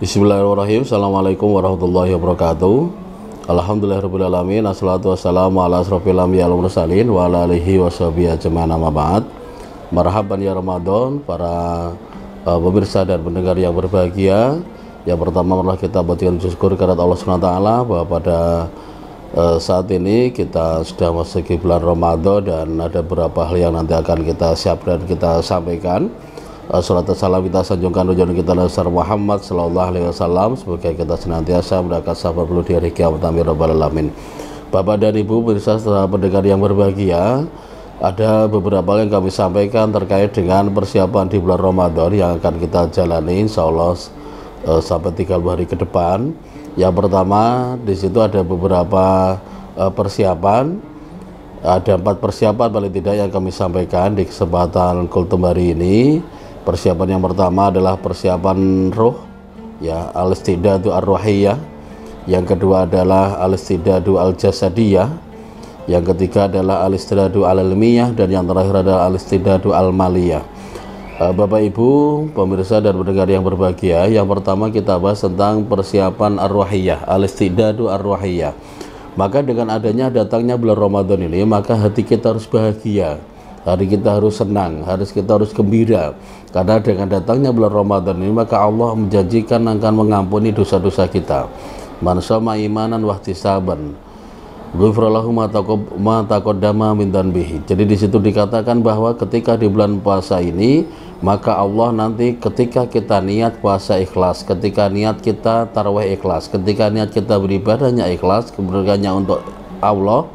Bismillahirrahmanirrahim. Assalamualaikum warahmatullahi wabarakatuh. Alhamdulillahirrahmanirrahim. Assalatu wassalamu ala asrofil anbiya wal mursalin wa ala alihi wa sahbihi ajma'in, amma ba'd. Marhaban ya Ramadan, para pemirsa dan pendengar yang berbahagia. Yang pertama adalah kita panjatkan syukur kepada Allah SWT bahwa pada saat ini kita sudah memasuki bulan Ramadan dan ada beberapa hal yang nanti akan kita siapkan dan kita sampaikan. Salat dan salam kita sanjungkan junjungan kita Nabi Muhammad sallallahu alaihi wasallam sebagai kita senantiasa mendapat sabar perlu di hari kiamat, amin rabbal alamin. Bapak dan Ibu pemirsa pendengar yang berbahagia, ada beberapa hal yang kami sampaikan terkait dengan persiapan di bulan Ramadan yang akan kita jalani insyaallah sampai 30 hari ke depan. Yang pertama, di situ ada beberapa persiapan. Ada 4 persiapan paling tidak yang kami sampaikan di kesempatan kultum hari ini. Persiapan yang pertama adalah persiapan roh, ya, al-istidadu ar-ruhiyah. Yang kedua adalah al-istidadu al-jasadiyah. Yang ketiga adalah al-istidadu al-ilmiyah, dan yang terakhir adalah al-istidadu al-maliyah. Bapak Ibu pemirsa dan pendengar yang berbahagia, yang pertama kita bahas tentang persiapan ar-ruhiyah, al-istidadu ar-ruhiyah. Maka dengan adanya datangnya bulan Ramadan ini, maka hati kita harus bahagia, hari kita harus senang, kita harus gembira, karena dengan datangnya bulan Ramadan ini maka Allah menjanjikan akan mengampuni dosa-dosa kita. Man shoma imanan wa ihtisaban ghufrallahu ma taqaddama min dzanbihi. Jadi di situ dikatakan bahwa ketika di bulan puasa ini, maka Allah nanti ketika kita niat puasa ikhlas, ketika niat kita tarawih ikhlas, ketika niat kita beribadahnya ikhlas, keberkahannya untuk Allah,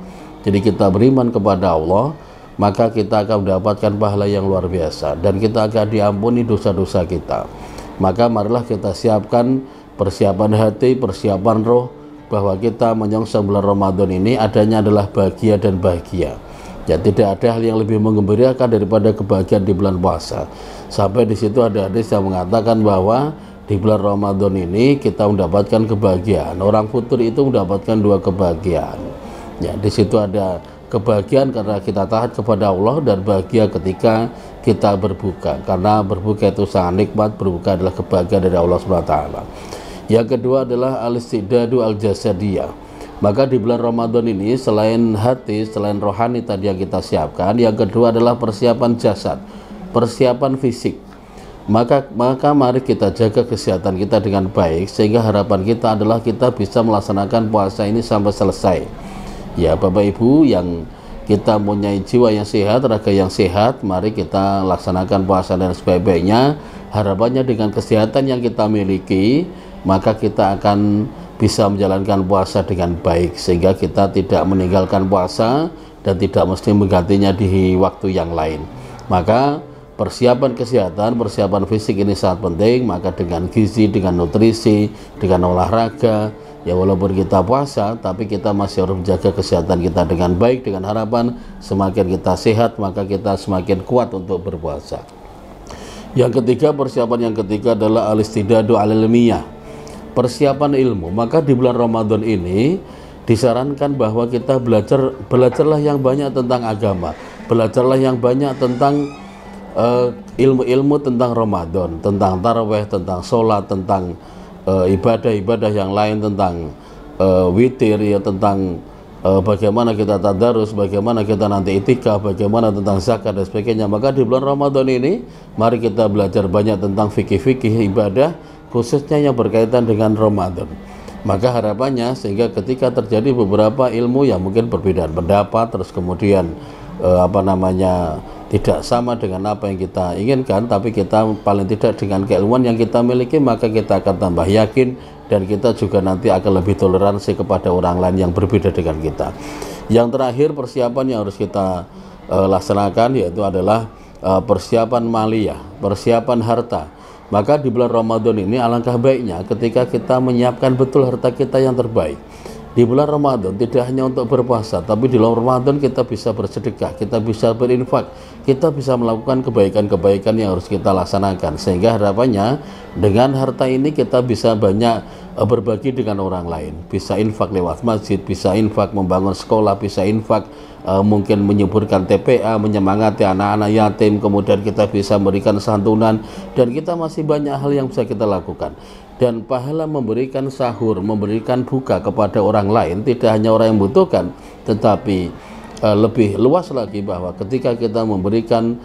jadi kita beriman kepada Allah, maka kita akan mendapatkan pahala yang luar biasa dan kita akan diampuni dosa-dosa kita. Maka marilah kita siapkan persiapan hati, persiapan roh, bahwa kita menyongsong bulan Ramadan ini adanya adalah bahagia dan bahagia. Ya, tidak ada hal yang lebih menggembirakan daripada kebahagiaan di bulan puasa. Sampai di situ ada hadis yang mengatakan bahwa di bulan Ramadan ini kita mendapatkan kebahagiaan. Orang futur itu mendapatkan 2 kebahagiaan. Ya, di situ ada kebahagiaan karena kita taat kepada Allah dan bahagia ketika kita berbuka, karena berbuka itu sangat nikmat. Berbuka adalah kebahagiaan dari Allah SWT. Yang kedua adalah al-istidadu al-jasadiyah. Maka di bulan Ramadan ini selain hati, selain rohani tadi yang kita siapkan, yang kedua adalah persiapan jasad, persiapan fisik. Maka mari kita jaga kesehatan kita dengan baik, sehingga harapan kita adalah kita bisa melaksanakan puasa ini sampai selesai. Ya Bapak Ibu yang kita mempunyai jiwa yang sehat, raga yang sehat, mari kita laksanakan puasa dan sebaik-baiknya. Harapannya dengan kesehatan yang kita miliki, maka kita akan bisa menjalankan puasa dengan baik, sehingga kita tidak meninggalkan puasa dan tidak mesti menggantinya di waktu yang lain. Maka persiapan kesehatan, persiapan fisik ini sangat penting. Maka dengan gizi, dengan nutrisi, dengan olahraga, ya walaupun kita puasa, tapi kita masih harus menjaga kesehatan kita dengan baik, dengan harapan semakin kita sehat, maka kita semakin kuat untuk berpuasa. Yang ketiga, persiapan yang ketiga adalah al-istidadu al-ilmiyah, persiapan ilmu. Maka di bulan Ramadan ini disarankan bahwa kita belajarlah yang banyak tentang agama, belajarlah yang banyak tentang ilmu-ilmu tentang Ramadan, tentang tarawih, tentang sholat, tentang ibadah-ibadah yang lain, tentang witir, ya, tentang bagaimana kita tadarus, bagaimana kita nanti itikaf, bagaimana tentang zakat dan sebagainya. Maka di bulan Ramadan ini mari kita belajar banyak tentang fikih-fikih ibadah, khususnya yang berkaitan dengan Ramadan. Maka harapannya sehingga ketika terjadi beberapa ilmu yang mungkin perbedaan pendapat, terus kemudian tidak sama dengan apa yang kita inginkan, tapi kita paling tidak dengan keilmuan yang kita miliki, maka kita akan tambah yakin dan kita juga nanti akan lebih toleransi kepada orang lain yang berbeda dengan kita. Yang terakhir persiapan yang harus kita laksanakan yaitu adalah persiapan maliyah, persiapan harta. Maka di bulan Ramadan ini alangkah baiknya ketika kita menyiapkan betul harta kita yang terbaik. Di bulan Ramadan tidak hanya untuk berpuasa, tapi di bulan Ramadan kita bisa bersedekah, kita bisa berinfak, kita bisa melakukan kebaikan-kebaikan yang harus kita laksanakan. Sehingga harapannya dengan harta ini kita bisa banyak berbagi dengan orang lain, bisa infak lewat masjid, bisa infak membangun sekolah, bisa infak mungkin menyuburkan TPA, menyemangati anak-anak yatim, kemudian kita bisa memberikan santunan, dan kita masih banyak hal yang bisa kita lakukan. Dan pahala memberikan sahur, memberikan buka kepada orang lain, tidak hanya orang yang membutuhkan, tetapi lebih luas lagi bahwa ketika kita memberikan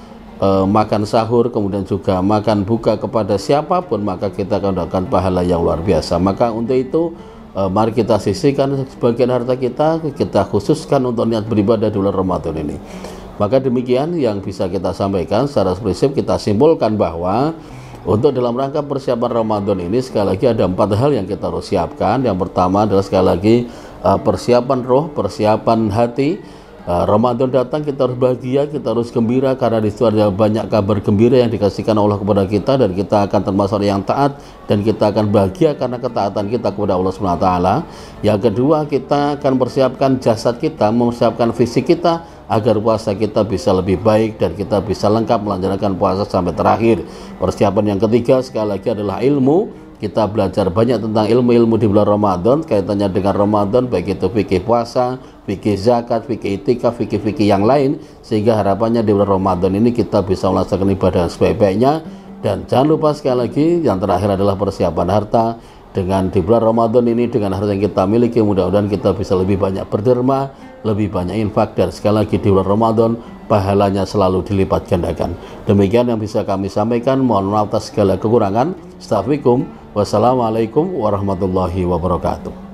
makan sahur, kemudian juga makan buka kepada siapapun, maka kita akan mendapatkan pahala yang luar biasa. Maka untuk itu mari kita sisihkan sebagian harta kita khususkan untuk niat beribadah di bulan Ramadan ini. Maka demikian yang bisa kita sampaikan. Secara prinsip kita simpulkan bahwa untuk dalam rangka persiapan Ramadan ini sekali lagi ada 4 hal yang kita harus siapkan. Yang pertama adalah sekali lagi persiapan roh, persiapan hati. Ramadan datang, kita harus bahagia, kita harus gembira, karena di situ ada banyak kabar gembira yang dikasihkan Allah kepada kita, dan kita akan termasuk yang taat, dan kita akan bahagia karena ketaatan kita kepada Allah SWT. Yang kedua, kita akan persiapkan jasad kita, mempersiapkan fisik kita agar puasa kita bisa lebih baik dan kita bisa lengkap melanjutkan puasa sampai terakhir. Persiapan yang ketiga sekali lagi adalah ilmu. Kita belajar banyak tentang ilmu-ilmu di bulan Ramadan kaitannya dengan Ramadan, baik itu fikih puasa, fikih zakat, fikih itikaf, fikih-fikih yang lain, sehingga harapannya di bulan Ramadan ini kita bisa melaksanakan ibadah sebaik-baiknya. Dan jangan lupa sekali lagi yang terakhir adalah persiapan harta. Dengan di bulan Ramadan ini, dengan harta yang kita miliki, mudah-mudahan kita bisa lebih banyak berderma, lebih banyak infak, dan sekali lagi di bulan Ramadan pahalanya selalu dilipat gandakan. Demikian yang bisa kami sampaikan. Mohon maaf atas segala kekurangan. Astaghfirullahaladzim. Wassalamualaikum warahmatullahi wabarakatuh.